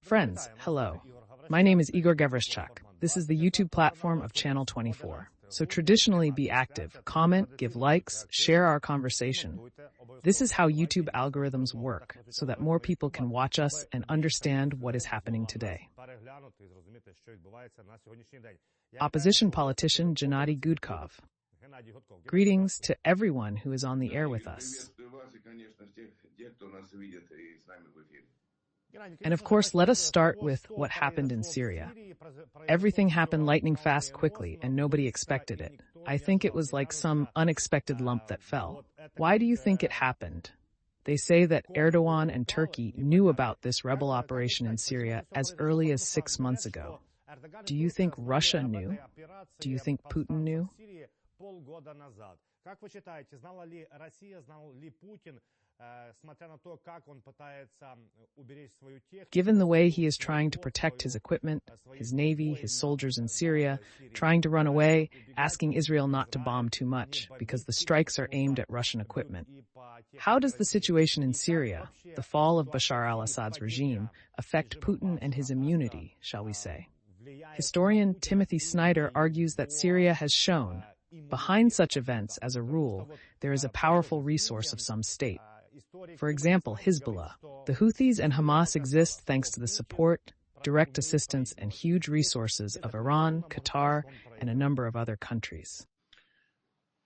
Friends, hello. My name is Igor Gavrищak. This is the YouTube platform of Channel 24. So traditionally be active, comment, give likes, share our conversation. This is how YouTube algorithms work, so that more people can watch us and understand what is happening today. Opposition politician Gennadієм Gudkov. Greetings to everyone who is on the air with us. And of course, let us start with what happened in Syria. Everything happened lightning fast quickly, and nobody expected it. I think it was like some unexpected lump that fell. Why do you think it happened? They say that Erdogan and Turkey knew about this rebel operation in Syria as early as 6 months ago. Do you think Russia knew? Do you think Putin knew? Given the way he is trying to protect his equipment, his navy, his soldiers in Syria, trying to run away, asking Israel not to bomb too much because the strikes are aimed at Russian equipment. How does the situation in Syria, the fall of Bashar al-Assad's regime, affect Putin and his immunity, shall we say? Historian Timothy Snyder argues that Syria has shown, behind such events as a rule, there is a powerful resource of some state. For example, Hezbollah. The Houthis and Hamas exist thanks to the support, direct assistance, and huge resources of Iran, Qatar, and a number of other countries.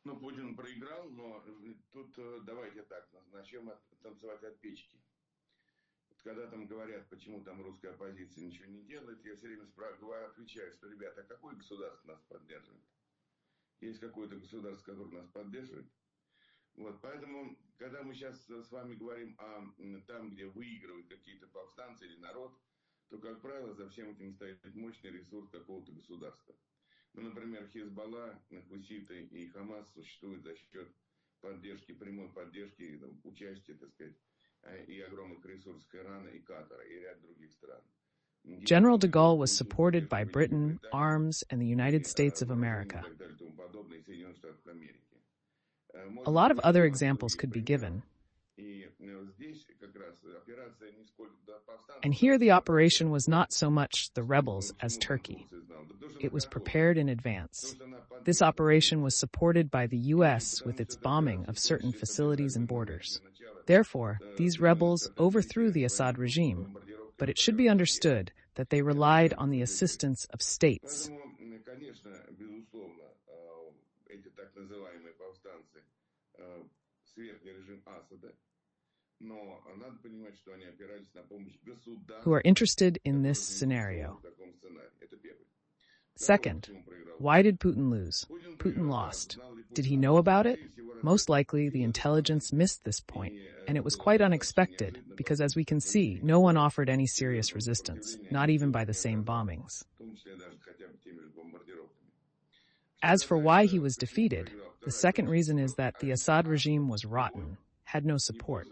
Путин проиграл, но тут давайте так, начнем танцевать от печки. Когда там говорят, почему там русская оппозиция ничего не делает, я все время отвечаю, что, ребята, а какое государство нас поддерживает? Есть какое-то государство, которое нас поддерживает? Вот, поэтому, когда мы сейчас с вами говорим о там, где выигрывают какие-то повстанцы или народ, то, как правило, за всем этим стоит мощный ресурс какого-то государства. Ну, например, Хезболла, Хуситы и Хамас существуют за счет поддержки, прямой поддержки, участия, так сказать, и огромных ресурсов Ирана и Катара и ряд других стран. General de Gaulle was supported by Britain, arms, and the United States of America. A lot of other examples could be given. And here the operation was not so much the rebels as Turkey. It was prepared in advance. This operation was supported by the U.S. with its bombing of certain facilities and borders. Therefore, these rebels overthrew the Assad regime, but it should be understood that they relied on the assistance of states. Who are interested in this scenario. Second, why did Putin lose? Putin lost. Did he know about it? Most likely, the intelligence missed this point, and it was quite unexpected, because as we can see, no one offered any serious resistance, not even by the same bombings. As for why he was defeated, the second reason is that the Assad regime was rotten, had no support.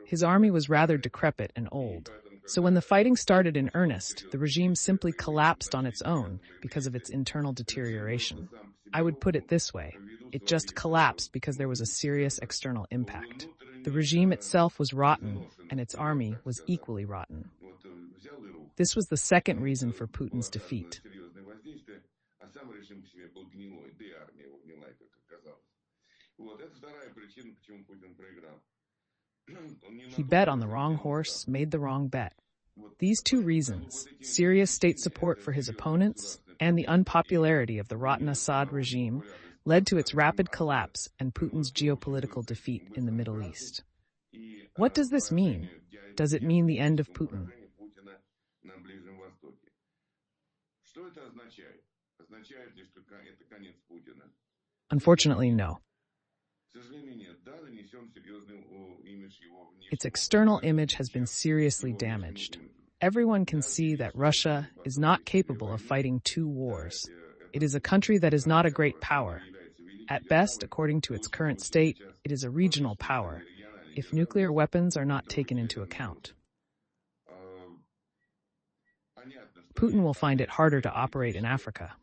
His army was rather decrepit and old. So when the fighting started in earnest, the regime simply collapsed on its own because of its internal deterioration. I would put it this way. It just collapsed because there was a serious external impact. The regime itself was rotten, and its army was equally rotten. This was the second reason for Putin's defeat. He bet on the wrong horse, made the wrong bet. These two reasons, serious state support for his opponents and the unpopularity of the rotten Assad regime, led to its rapid collapse and Putin's geopolitical defeat in the Middle East. What does this mean? Does it mean the end of Putin? Unfortunately, no. Its external image has been seriously damaged. Everyone can see that Russia is not capable of fighting two wars. It is a country that is not a great power. At best, according to its current state, it is a regional power, if nuclear weapons are not taken into account. Putin will find it harder to operate in Africa.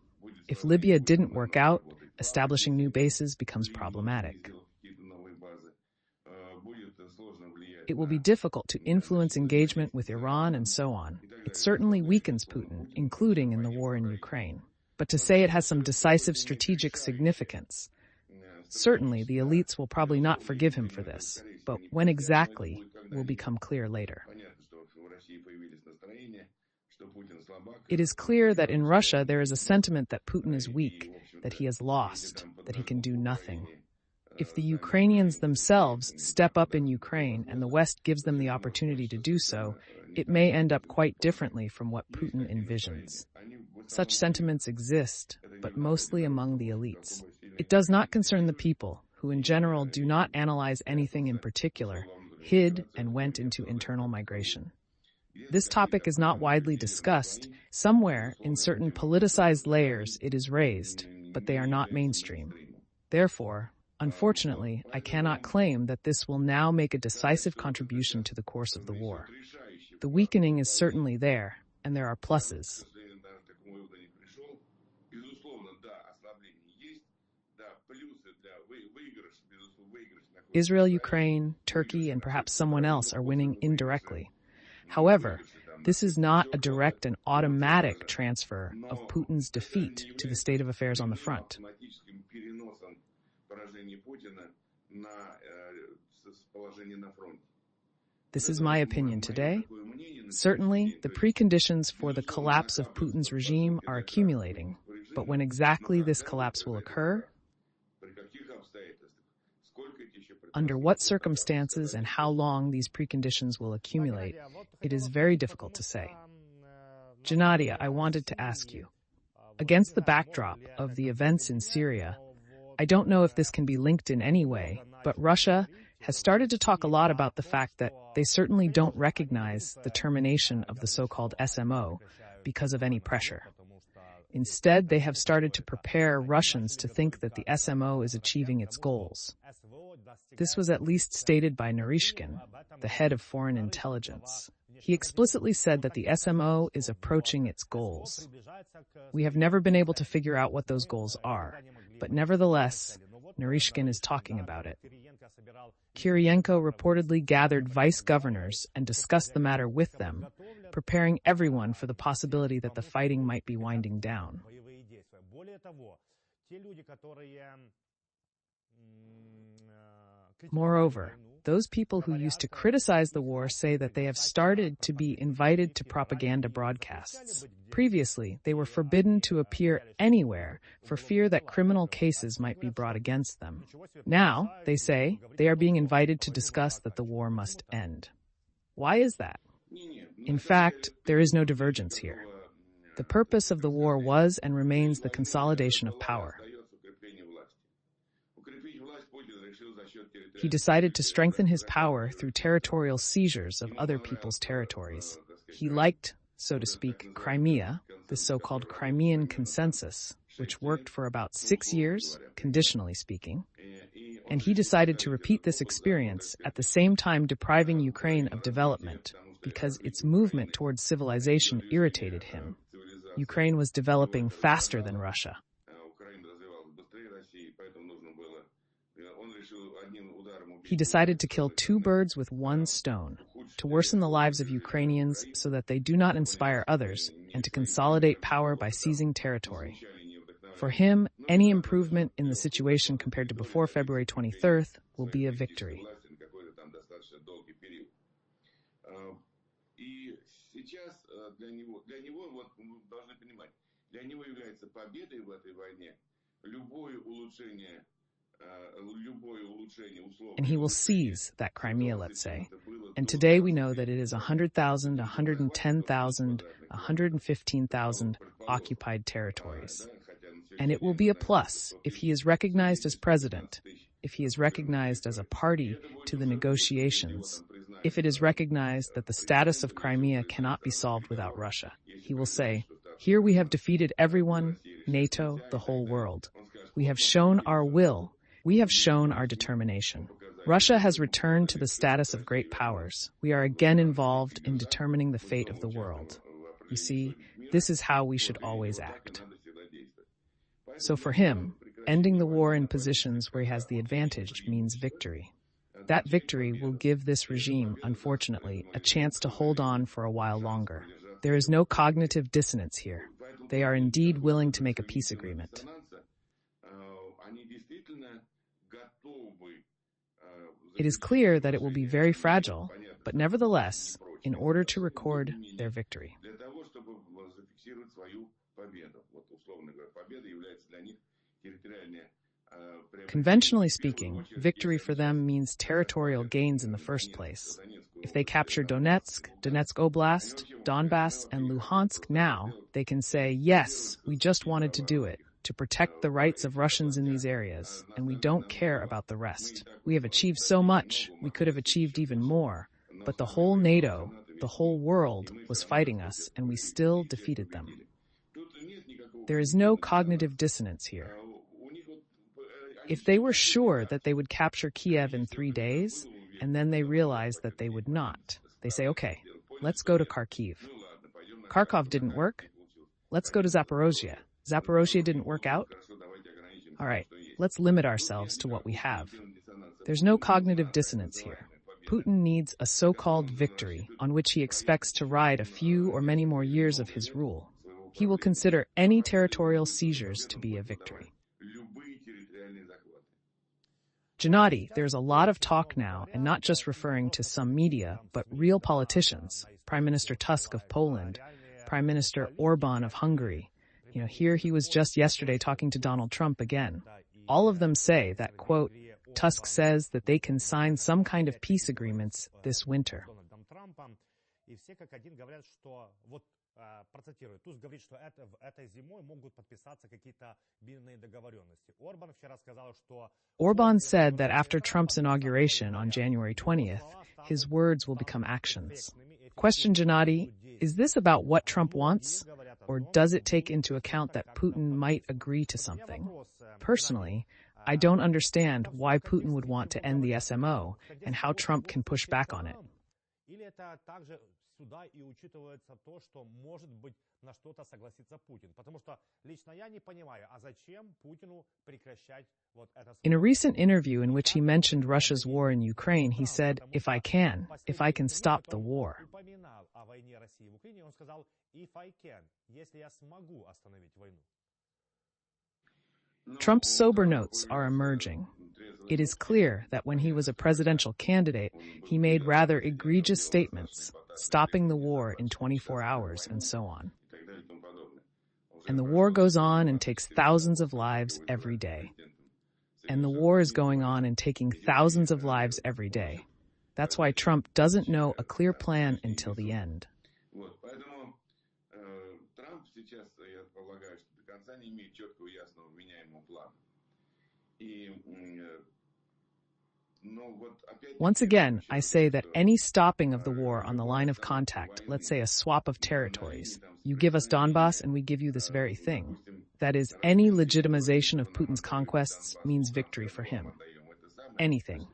If Libya didn't work out, establishing new bases becomes problematic. It will be difficult to influence engagement with Iran and so on. It certainly weakens Putin, including in the war in Ukraine. But to say it has some decisive strategic significance, certainly the elites will probably not forgive him for this, but when exactly will become clear later. It is clear that in Russia there is a sentiment that Putin is weak, that he has lost, that he can do nothing. If the Ukrainians themselves step up in Ukraine and the West gives them the opportunity to do so, it may end up quite differently from what Putin envisions. Such sentiments exist, but mostly among the elites. It does not concern the people, who in general do not analyze anything in particular, hid and went into internal migration. This topic is not widely discussed. Somewhere, in certain politicized layers, it is raised, but they are not mainstream. Therefore, unfortunately, I cannot claim that this will now make a decisive contribution to the course of the war. The weakening is certainly there, and there are pluses. Israel, Ukraine, Turkey, and perhaps someone else are winning indirectly. However, this is not a direct and automatic transfer of Putin's defeat to the state of affairs on the front. This is my opinion today. Certainly, the preconditions for the collapse of Putin's regime are accumulating, but when exactly this collapse will occur, under what circumstances and how long these preconditions will accumulate, it is very difficult to say. Gennady, I wanted to ask you, against the backdrop of the events in Syria, I don't know if this can be linked in any way, but Russia has started to talk a lot about the fact that they certainly don't recognize the termination of the so-called SMO because of any pressure. Instead, they have started to prepare Russians to think that the SMO is achieving its goals. This was at least stated by Naryshkin, the head of foreign intelligence. He explicitly said that the SMO is approaching its goals. We have never been able to figure out what those goals are, but nevertheless, Naryshkin is talking about it. Kiriyenko reportedly gathered vice governors and discussed the matter with them, preparing everyone for the possibility that the fighting might be winding down. Moreover, those people who used to criticize the war say that they have started to be invited to propaganda broadcasts. Previously, they were forbidden to appear anywhere for fear that criminal cases might be brought against them. Now, they say, they are being invited to discuss that the war must end. Why is that? In fact, there is no divergence here. The purpose of the war was and remains the consolidation of power. He decided to strengthen his power through territorial seizures of other people's territories. He liked, so to speak, Crimea, the so-called Crimean Consensus, which worked for about 6 years, conditionally speaking, and he decided to repeat this experience at the same time depriving Ukraine of development, because its movement towards civilization irritated him. Ukraine was developing faster than Russia. He decided to kill 2 birds with 1 stone, to worsen the lives of Ukrainians so that they do not inspire others, and to consolidate power by seizing territory. For him, any improvement in the situation compared to before February 23rd will be a victory. And he will seize that Crimea, let's say. And today we know that it is 100,000, 110,000, 115,000 occupied territories. And it will be a plus if he is recognized as president, if he is recognized as a party to the negotiations, if it is recognized that the status of Crimea cannot be solved without Russia. He will say, here we have defeated everyone, NATO, the whole world. We have shown our will. We have shown our determination. Russia has returned to the status of great powers. We are again involved in determining the fate of the world. You see, this is how we should always act. So for him, ending the war in positions where he has the advantage means victory. That victory will give this regime, unfortunately, a chance to hold on for a while longer. There is no cognitive dissonance here. They are indeed willing to make a peace agreement. It is clear that it will be very fragile, but nevertheless, in order to record their victory. Conventionally speaking, victory for them means territorial gains in the first place. If they capture Donetsk, Donetsk Oblast, Donbass, and Luhansk now, they can say, yes, we just wanted to do it, to protect the rights of Russians in these areas, and we don't care about the rest. We have achieved so much, we could have achieved even more, but the whole NATO, the whole world was fighting us, and we still defeated them. There is no cognitive dissonance here. If they were sure that they would capture Kiev in 3 days, and then they realized that they would not, they say, okay, let's go to Kharkiv. Kharkov didn't work. Let's go to Zaporozhye. Zaporozhye didn't work out. All right, let's limit ourselves to what we have. There's no cognitive dissonance here. Putin needs a so-called victory on which he expects to ride a few or many more years of his rule. He will consider any territorial seizures to be a victory. Gennady, there's a lot of talk now, and not just referring to some media, but real politicians. Prime Minister Tusk of Poland, Prime Minister Orban of Hungary. Here he was just yesterday talking to Donald Trump again. All of them say that, quote, Tusk says that they can sign some kind of peace agreements this winter. Процитирую. Туз говорит, что этой зимой могут подписаться какие-то мирные договоренности. Орбан вчера сказал, что... Orban said that after Trump's inauguration on January 20th, his words will become actions. Question, Gennady, is this about what Trump wants, or does it take into account that Putin might agree to something? Personally, I don't understand why Putin would want to end the SMO and how Trump can push back on it. Сюда и учитывается то, что, может быть, на что-то согласится Путин. Потому что лично я не понимаю, а зачем Путину прекращать вот это... In a recent interview in which he mentioned Russia's war in Ukraine, he said, if I can stop the war. Упоминал о войне России в Украине, он сказал, if I can, если я смогу остановить войну. Trump's sober notes are emerging. It is clear that when he was a presidential candidate, he made rather egregious statements, stopping the war in 24 hours and so on. And the war goes on and takes thousands of lives every day. And the war is going on and taking thousands of lives every day. That's why Trump doesn't know a clear plan until the end. Once again, I say that any stopping of the war on the line of contact, let's say a swap of territories, you give us Donbass and we give you this very thing, that is, any legitimization of Putin's conquests means victory for him. Anything.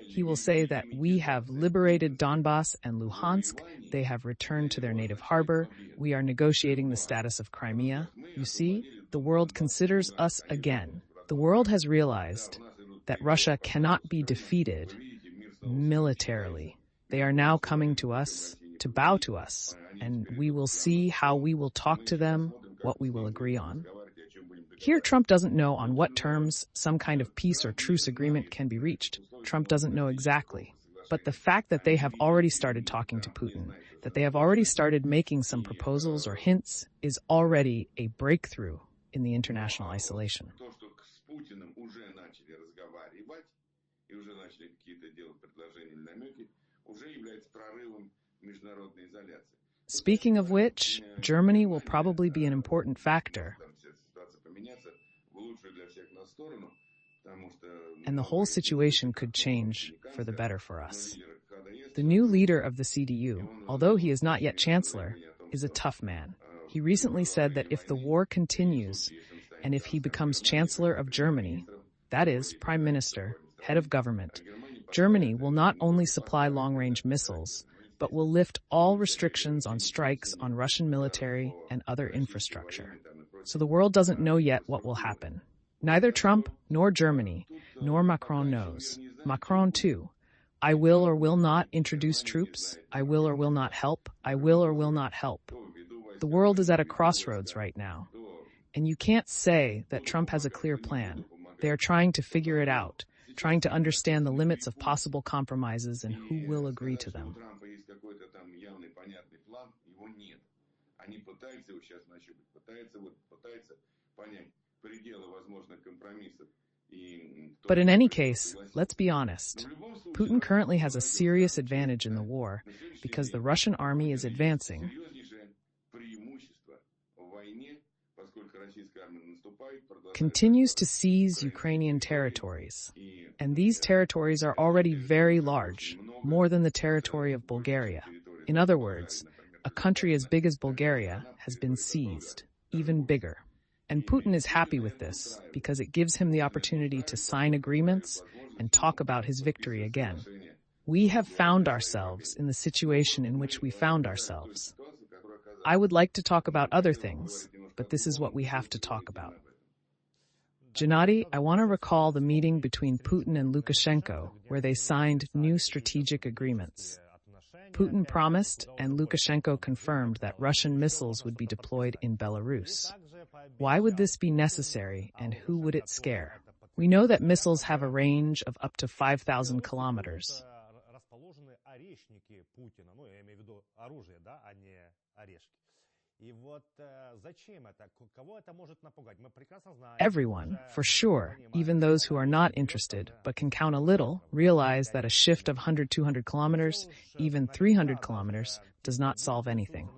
He will say that we have liberated Donbass and Luhansk, they have returned to their native harbor, we are negotiating the status of Crimea. You see, the world considers us again. The world has realized that Russia cannot be defeated militarily. They are now coming to us to bow to us, and we will see how we will talk to them, what we will agree on. Here, Trump doesn't know on what terms some kind of peace or truce agreement can be reached. Trump doesn't know exactly. But the fact that they have already started talking to Putin, that they have already started making some proposals or hints, is already a breakthrough in the international isolation. Speaking of which, Germany will probably be an important factor. And the whole situation could change for the better for us. The new leader of the CDU, although he is not yet chancellor, is a tough man. He recently said that if the war continues, and if he becomes chancellor of Germany, that is, prime minister, head of government, Germany will not only supply long-range missiles, but will lift all restrictions on strikes on Russian military and other infrastructure. So the world doesn't know yet what will happen. Neither Trump, nor Germany, nor Macron knows. Macron, too. I will or will not introduce troops. I will or will not help. I will or will not help. The world is at a crossroads right now. And you can't say that Trump has a clear plan. They are trying to figure it out, trying to understand the limits of possible compromises and who will agree to them. But in any case, let's be honest. Putin currently has a serious advantage in the war because the Russian army is advancing. Continues to seize Ukrainian territories. And these territories are already very large, more than the territory of Bulgaria. In other words, a country as big as Bulgaria has been seized, even bigger. And Putin is happy with this because it gives him the opportunity to sign agreements and talk about his victory again. We have found ourselves in the situation in which we found ourselves. I would like to talk about other things, but this is what we have to talk about. Gennady, I want to recall the meeting between Putin and Lukashenko, where they signed new strategic agreements. Putin promised and Lukashenko confirmed that Russian missiles would be deployed in Belarus. Why would this be necessary and who would it scare? We know that missiles have a range of up to 5,000 kilometers. Everyone, for sure, even those who are not interested but can count a little, realize that a shift of 100, 200 kilometers, even 300 kilometers, does not solve anything.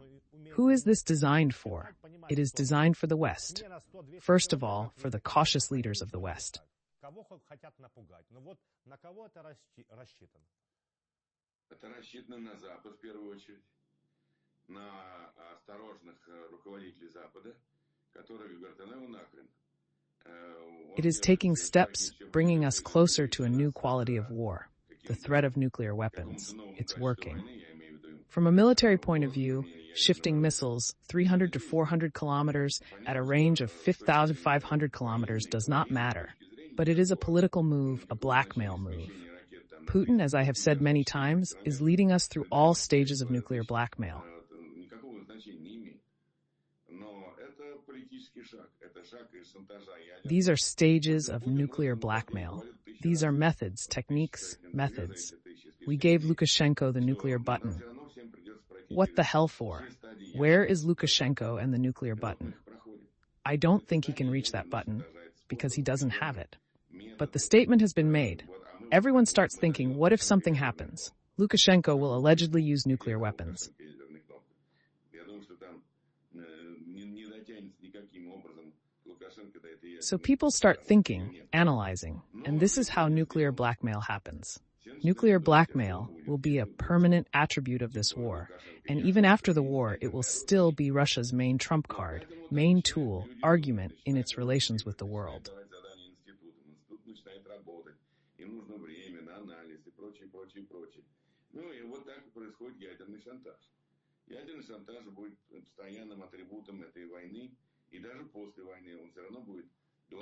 Who is this designed for? It is designed for the West. First of all, for the cautious leaders of the West. It is taking steps bringing us closer to a new quality of war, the threat of nuclear weapons. It's working. From a military point of view, shifting missiles 300 to 400 kilometers at a range of 5,500 kilometers does not matter. But it is a political move, a blackmail move. Putin, as I have said many times, is leading us through all stages of nuclear blackmail. These are stages of nuclear blackmail. These are methods, techniques, methods. We gave Lukashenko the nuclear button. What the hell for? Where is Lukashenko and the nuclear button? I don't think he can reach that button, because he doesn't have it. But the statement has been made. Everyone starts thinking, what if something happens? Lukashenko will allegedly use nuclear weapons. So people start thinking, analyzing, and this is how nuclear blackmail happens. Nuclear blackmail will be a permanent attribute of this war, and even after the war, it will still be Russia's main trump card, main tool, argument in its relations with the world.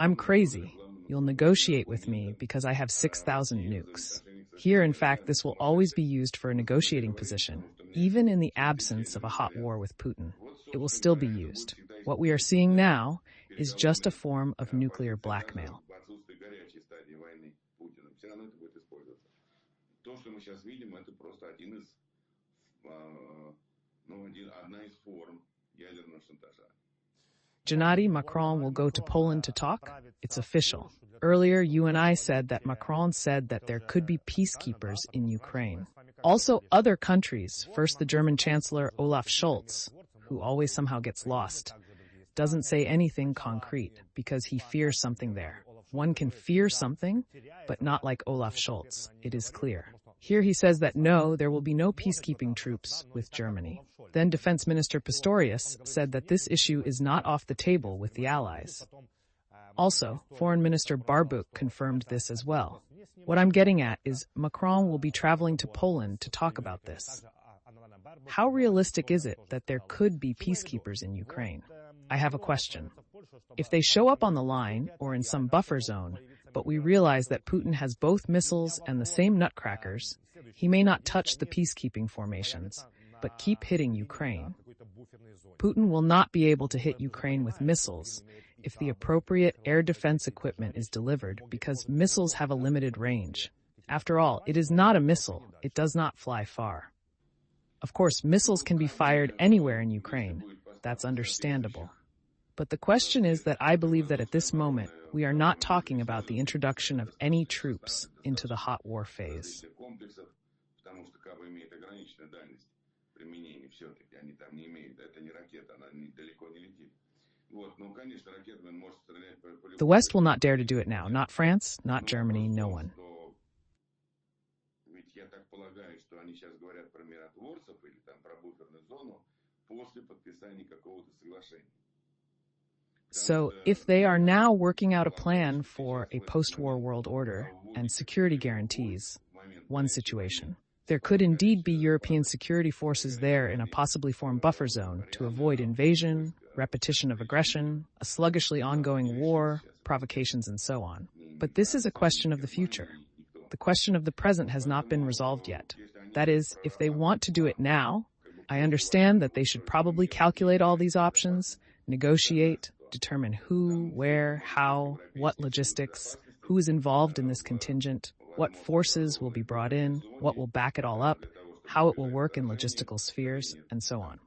I'm crazy. You'll negotiate with me because I have 6,000 nukes. Here, in fact, this will always be used for a negotiating position. Even in the absence of a hot war with Putin, it will still be used. What we are seeing now is just a form of nuclear blackmail. Gennady, Macron will go to Poland to talk? It's official. Earlier, you and I said that Macron said that there could be peacekeepers in Ukraine. Also, other countries, first the German Chancellor Olaf Scholz, who always somehow gets lost, doesn't say anything concrete because he fears something there. One can fear something, but not like Olaf Scholz. It is clear. Here he says that no, there will be no peacekeeping troops with Germany. Then Defense Minister Pistorius said that this issue is not off the table with the Allies. Also, Foreign Minister Barbuk confirmed this as well. What I'm getting at is Macron will be traveling to Poland to talk about this. How realistic is it that there could be peacekeepers in Ukraine? I have a question. If they show up on the line or in some buffer zone, but we realize that Putin has both missiles and the same nutcrackers, He may not touch the peacekeeping formations, but keep hitting Ukraine. Putin will not be able to hit Ukraine with missiles if the appropriate air defense equipment is delivered, because missiles have a limited range. After all, it is not a missile. It does not fly far. Of course, missiles can be fired anywhere in Ukraine. That's understandable. But the question is that I believe that at this moment, we are not talking about the introduction of any troops into the hot war phase. The West will not dare to do it now. Not France, not Germany, no one. So, if they are now working out a plan for a post-war world order and security guarantees, one situation, there could indeed be European security forces there in a possibly formed buffer zone to avoid invasion, repetition of aggression, a sluggishly ongoing war, provocations, and so on. But this is a question of the future. The question of the present has not been resolved yet. That is, if they want to do it now, I understand that they should probably calculate all these options, negotiate, determine who, where, how, what logistics, who is involved in this contingent, what forces will be brought in, what will back it all up, how it will work in logistical spheres, and so on.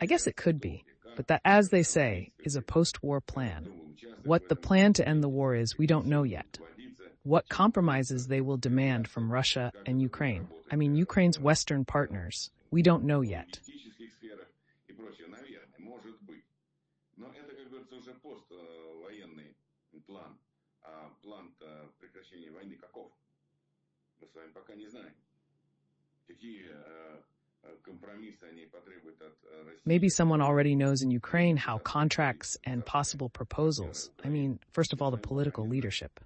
I guess it could be, but that, as they say, is a post-war plan. What the plan to end the war is, we don't know yet. What compromises they will demand from Russia and Ukraine, I mean Ukraine's Western partners, we don't know yet. Maybe someone already knows in Ukraine how contracts and possible proposals, I mean, first of all, the political leadership.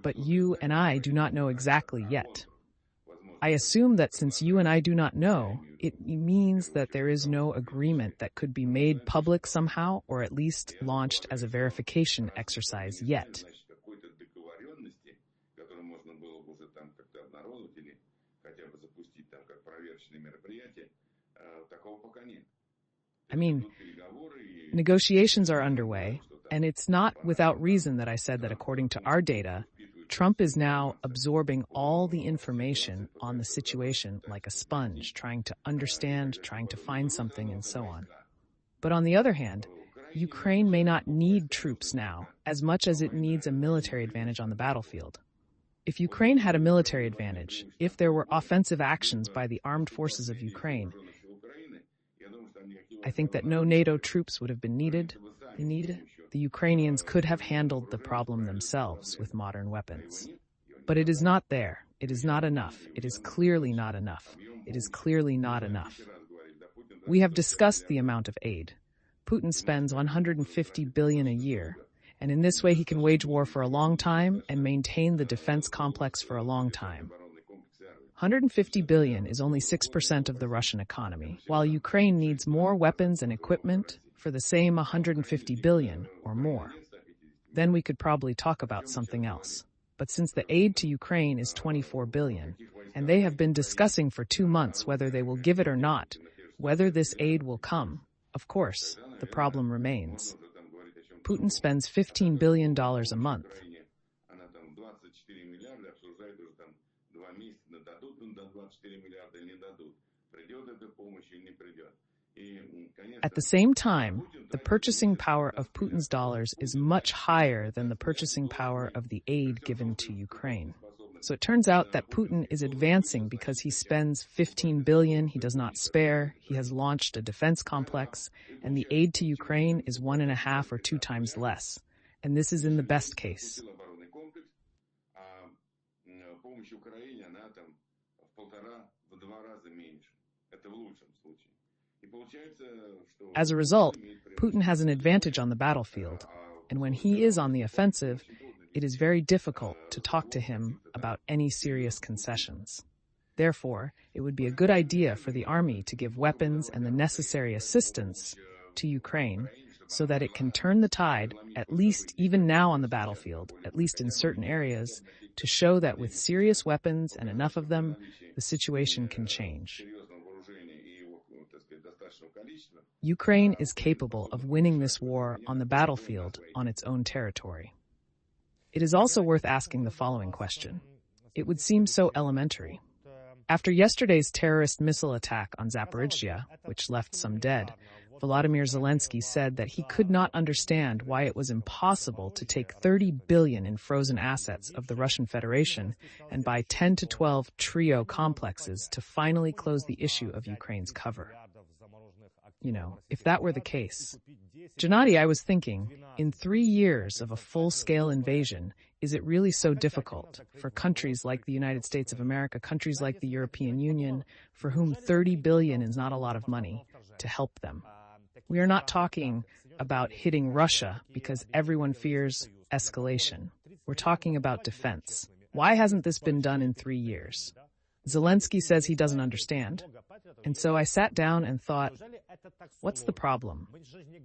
But you and I do not know exactly yet. I assume that since you and I do not know, it means that there is no agreement that could be made public somehow, or at least launched as a verification exercise yet. I mean, negotiations are underway, and it's not without reason that I said that according to our data, Trump is now absorbing all the information on the situation like a sponge, trying to understand, trying to find something, and so on. But on the other hand, Ukraine may not need troops now as much as it needs a military advantage on the battlefield. If Ukraine had a military advantage, if there were offensive actions by the armed forces of Ukraine, I think that no NATO troops would have been needed. The Ukrainians could have handled the problem themselves with modern weapons. But it is not there. It is not enough. It is clearly not enough. It is clearly not enough. We have discussed the amount of aid. Putin spends $150 billion a year, and in this way he can wage war for a long time and maintain the defense complex for a long time. $150 billion is only 6% of the Russian economy, while Ukraine needs more weapons and equipment for the same $150 billion or more. Then we could probably talk about something else. But since the aid to Ukraine is $24 billion, and they have been discussing for 2 months whether they will give it or not, whether this aid will come, of course, the problem remains. Putin spends $15 billion a month. At the same time, the purchasing power of Putin's dollars is much higher than the purchasing power of the aid given to Ukraine. So it turns out that Putin is advancing because he spends $15 billion he does not spare, he has launched a defense complex, and the aid to Ukraine is 1.5 or 2 times less. And this is in the best case. As a result, Putin has an advantage on the battlefield, and when he is on the offensive, it is very difficult to talk to him about any serious concessions. Therefore, it would be a good idea for the army to give weapons and the necessary assistance to Ukraine so that it can turn the tide, at least even now on the battlefield, at least in certain areas, to show that with serious weapons and enough of them, the situation can change. Ukraine is capable of winning this war on the battlefield on its own territory. It is also worth asking the following question. It would seem so elementary. After yesterday's terrorist missile attack on Zaporizhzhia, which left some dead, Volodymyr Zelensky said that he could not understand why it was impossible to take 30 billion in frozen assets of the Russian Federation and buy 10 to 12 trio complexes to finally close the issue of Ukraine's cover. You know, if that were the case. Gennady, I was thinking, in 3 years of a full-scale invasion, is it really so difficult for countries like the United States of America, countries like the European Union, for whom 30 billion is not a lot of money, to help them? We are not talking about hitting Russia because everyone fears escalation. We're talking about defense. Why hasn't this been done in 3 years? Zelensky says he doesn't understand. And so I sat down and thought, what's the problem?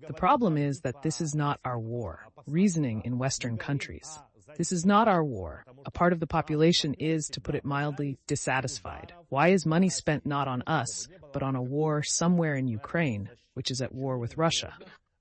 The problem is that this is not our war. Reasoning in Western countries. This is not our war. A part of the population is, to put it mildly, dissatisfied. Why is money spent not on us, but on a war somewhere in Ukraine, which is at war with Russia?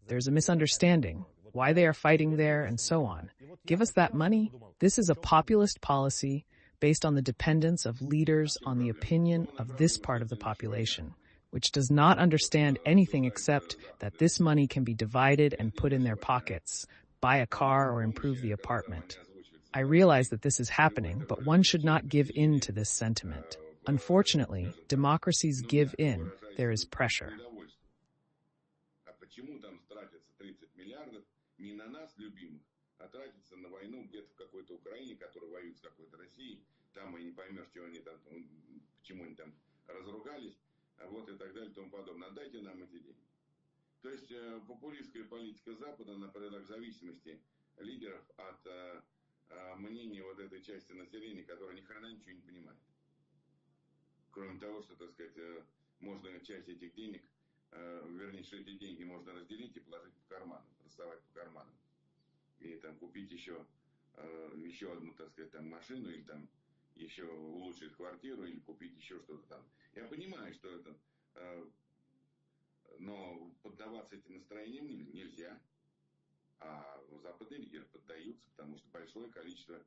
There's a misunderstanding. Why they are fighting there, and so on. Give us that money? This is a populist policy based on the dependence of leaders on the opinion of this part of the population, which does not understand anything except that this money can be divided and put in their pockets, buy a car or improve the apartment. I realize that this is happening, but one should not give in to this sentiment. Unfortunately, democracies give in. There is pressure. Тратится на войну где-то в какой-то Украине, которая воюет с какой-то Россией, там и не поймешь, чего они там, почему они там разругались, вот и так далее, и тому подобное. Отдайте нам эти деньги. То есть популистская политика Запада, она привела к зависимости лидеров от мнения вот этой части населения, которая ни хрена ничего не понимает. Кроме того, что, так сказать, можно часть этих денег, вернее, что эти деньги можно разделить и положить по карманам, рассовать по карманам. И там купить еще одну, так сказать, там машину, или там еще улучшить квартиру, или купить еще что-то там. Я понимаю, что это, но поддаваться этим настроениям нельзя. А западные лидеры поддаются, потому что большое количество,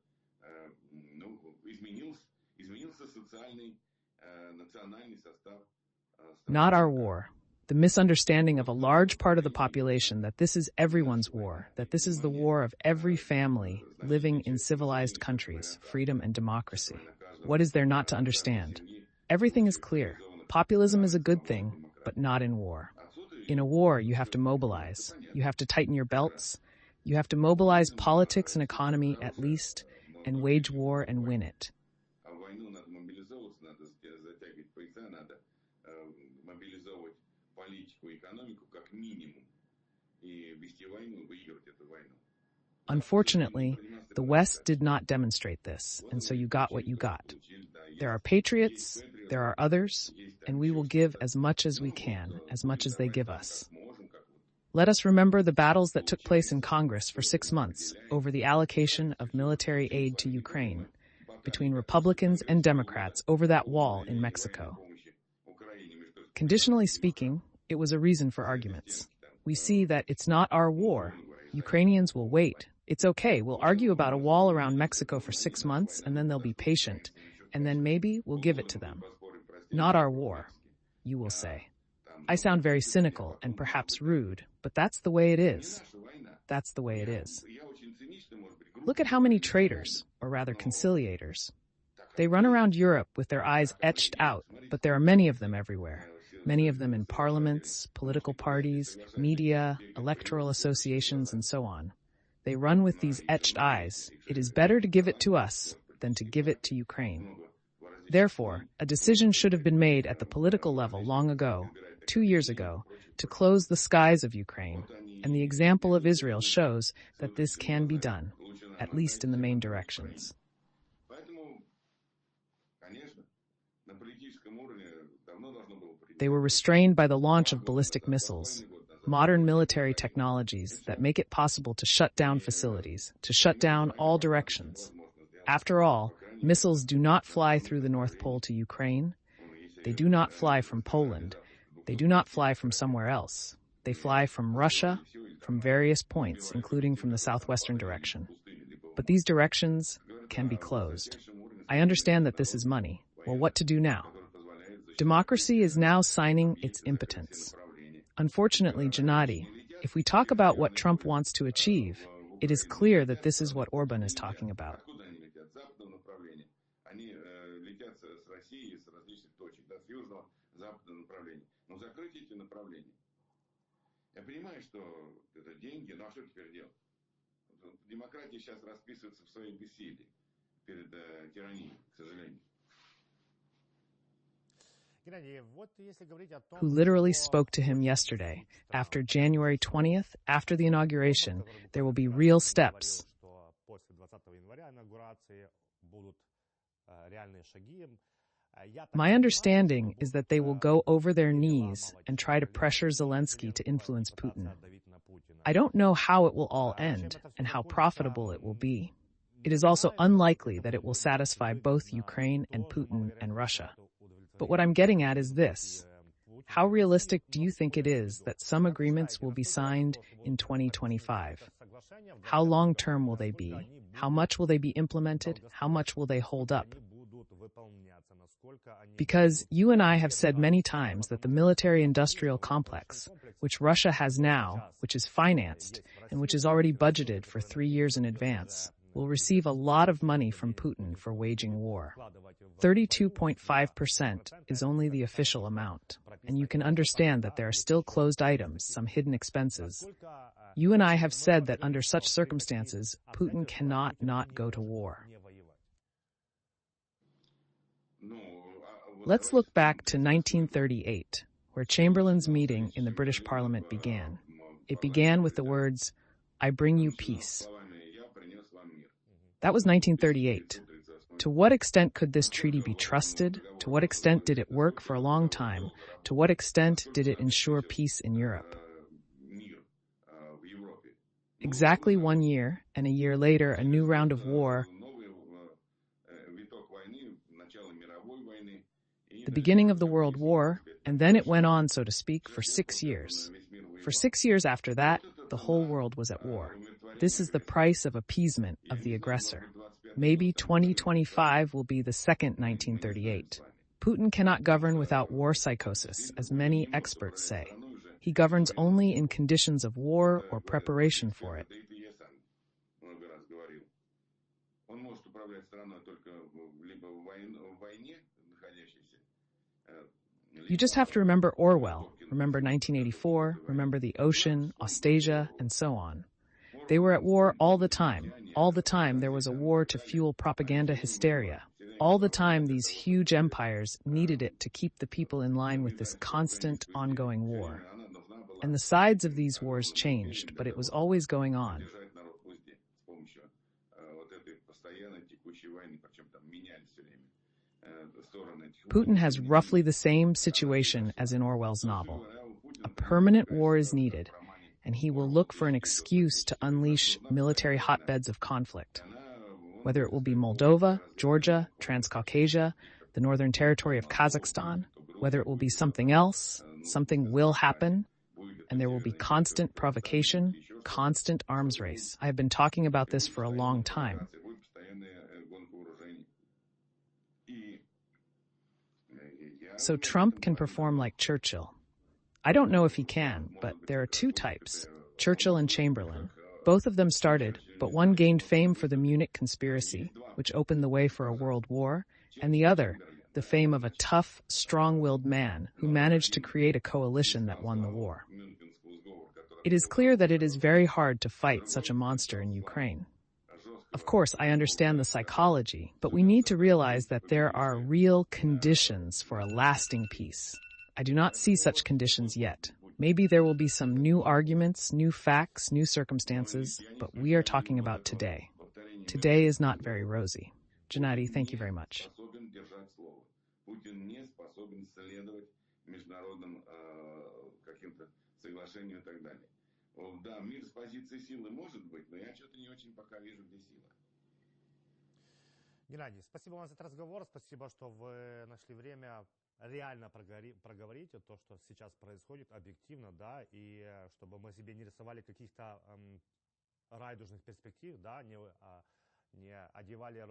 изменился социальный, национальный состав. Not our war. The misunderstanding of a large part of the population that this is everyone's war, that this is the war of every family living in civilized countries, freedom and democracy. What is there not to understand? Everything is clear. Populism is a good thing, but not in war. In a war, you have to mobilize. You have to tighten your belts. You have to mobilize politics and economy at least, and wage war and win it. Unfortunately, the West did not demonstrate this, and so you got what you got. There are patriots, there are others, and we will give as much as we can, as much as they give us. Let us remember the battles that took place in Congress for 6 months over the allocation of military aid to Ukraine, between Republicans and Democrats over that wall in Mexico. Conditionally speaking, it was a reason for arguments. We see that it's not our war. Ukrainians will wait. It's okay. We'll argue about a wall around Mexico for 6 months, and then they'll be patient. And then maybe we'll give it to them. Not our war, you will say. I sound very cynical and perhaps rude, but that's the way it is. That's the way it is. Look at how many traitors, or rather conciliators. They run around Europe with their eyes etched out, but there are many of them everywhere. Many of them in parliaments, political parties, media, electoral associations, and so on. They run with these etched eyes. It is better to give it to us than to give it to Ukraine. Therefore, a decision should have been made at the political level long ago, 2 years ago, to close the skies of Ukraine, and the example of Israel shows that this can be done. at least in the main directions. They were restrained by the launch of ballistic missiles, modern military technologies that make it possible to shut down facilities, to shut down all directions. After all, missiles do not fly through the North Pole to Ukraine. They do not fly from Poland. They do not fly from somewhere else. They fly from Russia, from various points, including from the southwestern direction. But these directions can be closed. I understand that this is money. Well, what to do now? Democracy is now signing its impotence. Unfortunately, Gennady, if we talk about what Trump wants to achieve, it is clear that this is what Orban is talking about. Я понимаю, что это деньги, но а что теперь делать? Демократия сейчас расписывается в своем бессилии перед тиранией, к сожалению. Who literally spoke to him yesterday. After January 20th, after the inauguration, there will be real steps. My understanding is that they will go over their knees and try to pressure Zelensky to influence Putin. I don't know how it will all end and how profitable it will be. It is also unlikely that it will satisfy both Ukraine and Putin and Russia. But what I'm getting at is this. How realistic do you think it is that some agreements will be signed in 2025? How long-term will they be? How much will they be implemented? How much will they hold up? Because you and I have said many times that the military-industrial complex, which Russia has now, which is financed, and which is already budgeted for 3 years in advance, will receive a lot of money from Putin for waging war. 32.5% is only the official amount, and you can understand that there are still closed items, some hidden expenses. You and I have said that under such circumstances, Putin cannot not go to war. Let's look back to 1938, where Chamberlain's meeting in the British Parliament began. It began with the words, "I bring you peace." That was 1938. To what extent could this treaty be trusted? To what extent did it work for a long time? To what extent did it ensure peace in Europe? Exactly 1 year, and a year later, a new round of war, the beginning of the World War, and then it went on, so to speak, for 6 years. For 6 years after that, the whole world was at war. This is the price of appeasement of the aggressor. Maybe 2025 will be the second 1938. Putin cannot govern without war psychosis, as many experts say. He governs only in conditions of war or preparation for it. You just have to remember Orwell, remember 1984, remember the ocean, Austasia, and so on. They were at war all the time. All the time there was a war to fuel propaganda hysteria. All the time these huge empires needed it to keep the people in line with this constant, ongoing war. And the sides of these wars changed, but it was always going on. Putin has roughly the same situation as in Orwell's novel. A permanent war is needed, and he will look for an excuse to unleash military hotbeds of conflict. Whether it will be Moldova, Georgia, Transcaucasia, the Northern Territory of Kazakhstan, whether it will be something else, something will happen, and there will be constant provocation, constant arms race. I have been talking about this for a long time. So Trump can perform like Churchill. I don't know if he can, but there are two types, Churchill and Chamberlain. Both of them started, but one gained fame for the Munich conspiracy, which opened the way for a world war, and the other, the fame of a tough, strong-willed man who managed to create a coalition that won the war. It is clear that it is very hard to fight such a monster in Ukraine. Of course, I understand the psychology, but we need to realize that there are real conditions for a lasting peace. I do not see such conditions yet. Maybe there will be some new arguments, new facts, new circumstances, but we are talking about today. today is not very rosy. Gennady, thank you very much. Способен держать слово. Путин не способен следовать международным каким-то соглашениям и так далее. Да, мир с позиции силы может быть, но я что-то не очень пока вижу, где сила. Геннадий, спасибо вам за этот разговор. Спасибо, что вы нашли время реально проговорить то, что сейчас происходит объективно, да, и чтобы мы себе не рисовали каких-то райдужных перспектив, да, не одевали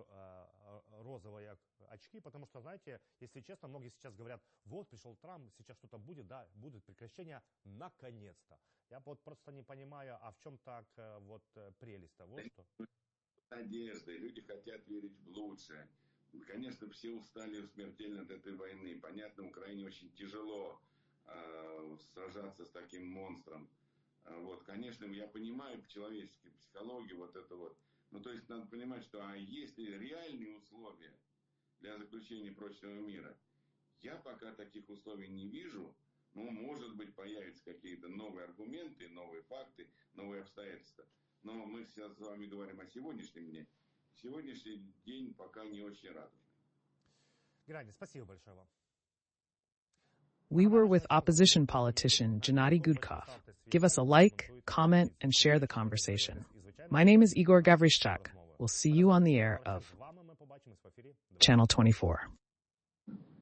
розовые очки, потому что, знаете, если честно, многие сейчас говорят, вот пришел Трамп, сейчас что-то будет, да, будет прекращение, наконец-то. Я вот просто не понимаю, а в чем так вот прелесть-то, вот что. Надежда, люди хотят верить в лучшее. Конечно, все устали смертельно от этой войны. Понятно, Украине очень тяжело сражаться с таким монстром. Вот, конечно, я понимаю по-человечески психологию вот это вот. Ну, то есть надо понимать, что есть ли реальные условия для заключения прочного мира? Я пока таких условий не вижу. Ну, может быть, появятся какие-то новые аргументы, новые факты, новые обстоятельства. Но мы сейчас с вами говорим о сегодняшнем дне. Сегодняшний день пока не очень радужный. Геннадий, спасибо большое вам. We were with opposition politician Gennadiyem Gudkov. Give us a like, comment, and share the conversation. My name is Igor Gavrищак. We'll see you on the air of Channel 24.